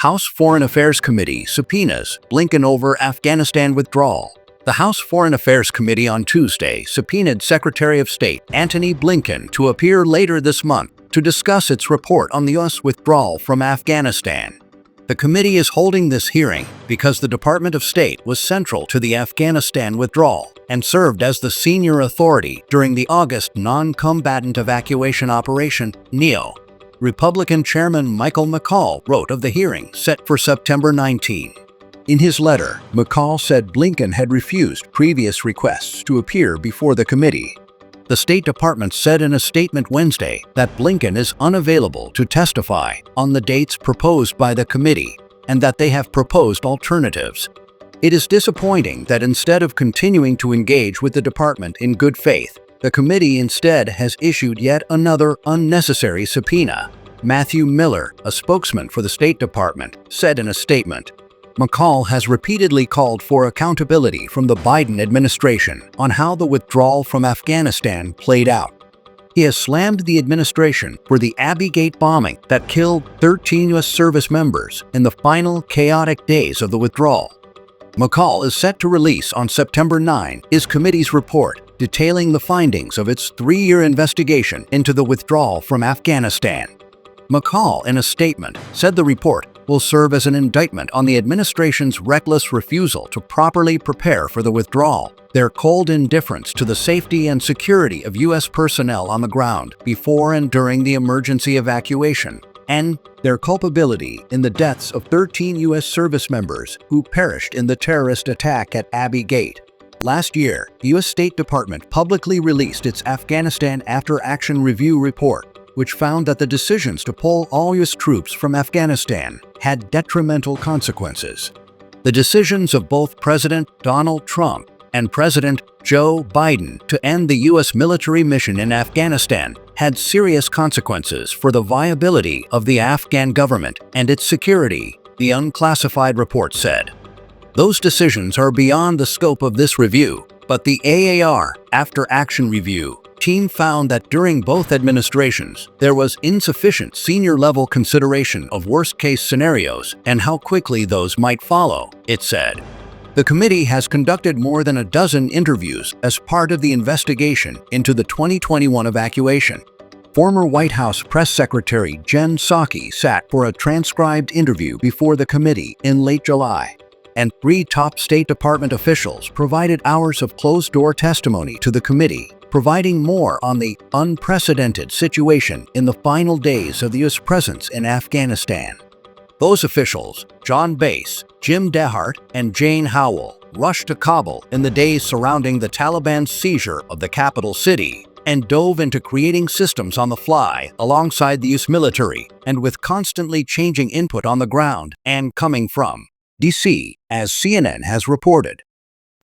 House Foreign Affairs Committee subpoenas Blinken over Afghanistan withdrawal. The House Foreign Affairs Committee on Tuesday subpoenaed Secretary of State Antony Blinken to appear later this month to discuss its report on the U.S. withdrawal from Afghanistan. The committee is holding this hearing because the Department of State was central to the Afghanistan withdrawal and served as the senior authority during the August non-combatant evacuation operation, NEO. Republican Chairman McCaul wrote of the hearing set for September 19. In his letter, McCaul said Blinken had refused previous requests to appear before the committee. The State Department said in a statement Wednesday that Blinken is unavailable to testify on the dates proposed by the committee and that they have proposed alternatives. It is disappointing that instead of continuing to engage with the department in good faith, the committee instead has issued yet another unnecessary subpoena, Matthew Miller, a spokesman for the State Department, said in a statement. McCaul has repeatedly called for accountability from the Biden administration on how the withdrawal from Afghanistan played out. He has slammed the administration for the Abbey Gate bombing that killed 13 U.S. service members in the final chaotic days of the withdrawal. McCaul is set to release on September 9 his committee's report detailing the findings of its 3-year investigation into the withdrawal from Afghanistan. McCaul, in a statement, said the report will serve as an indictment on the administration's reckless refusal to properly prepare for the withdrawal, their cold indifference to the safety and security of U.S. personnel on the ground before and during the emergency evacuation, and their culpability in the deaths of 13 U.S. service members who perished in the terrorist attack at Abbey Gate. Last year, the U.S. State Department publicly released its Afghanistan After Action Review report, which found that the decisions to pull all U.S. troops from Afghanistan had detrimental consequences. The decisions of both President Donald Trump and President Joe Biden to end the U.S. military mission in Afghanistan had serious consequences for the viability of the Afghan government and its security, the unclassified report said. Those decisions are beyond the scope of this review, but the AAR After Action Review team found that during both administrations, there was insufficient senior-level consideration of worst-case scenarios and how quickly those might follow, it said. The committee has conducted more than a dozen interviews as part of the investigation into the 2021 evacuation. Former White House Press Secretary Jen Psaki sat for a transcribed interview before the committee in late July, and 3 top State Department officials provided hours of closed-door testimony to the committee, providing more on the unprecedented situation in the final days of the U.S. presence in Afghanistan. Those officials, John Bass, Jim DeHart, and Jane Howell, rushed to Kabul in the days surrounding the Taliban's seizure of the capital city and dove into creating systems on the fly alongside the U.S. military and with constantly changing input on the ground and coming from D.C., as CNN has reported.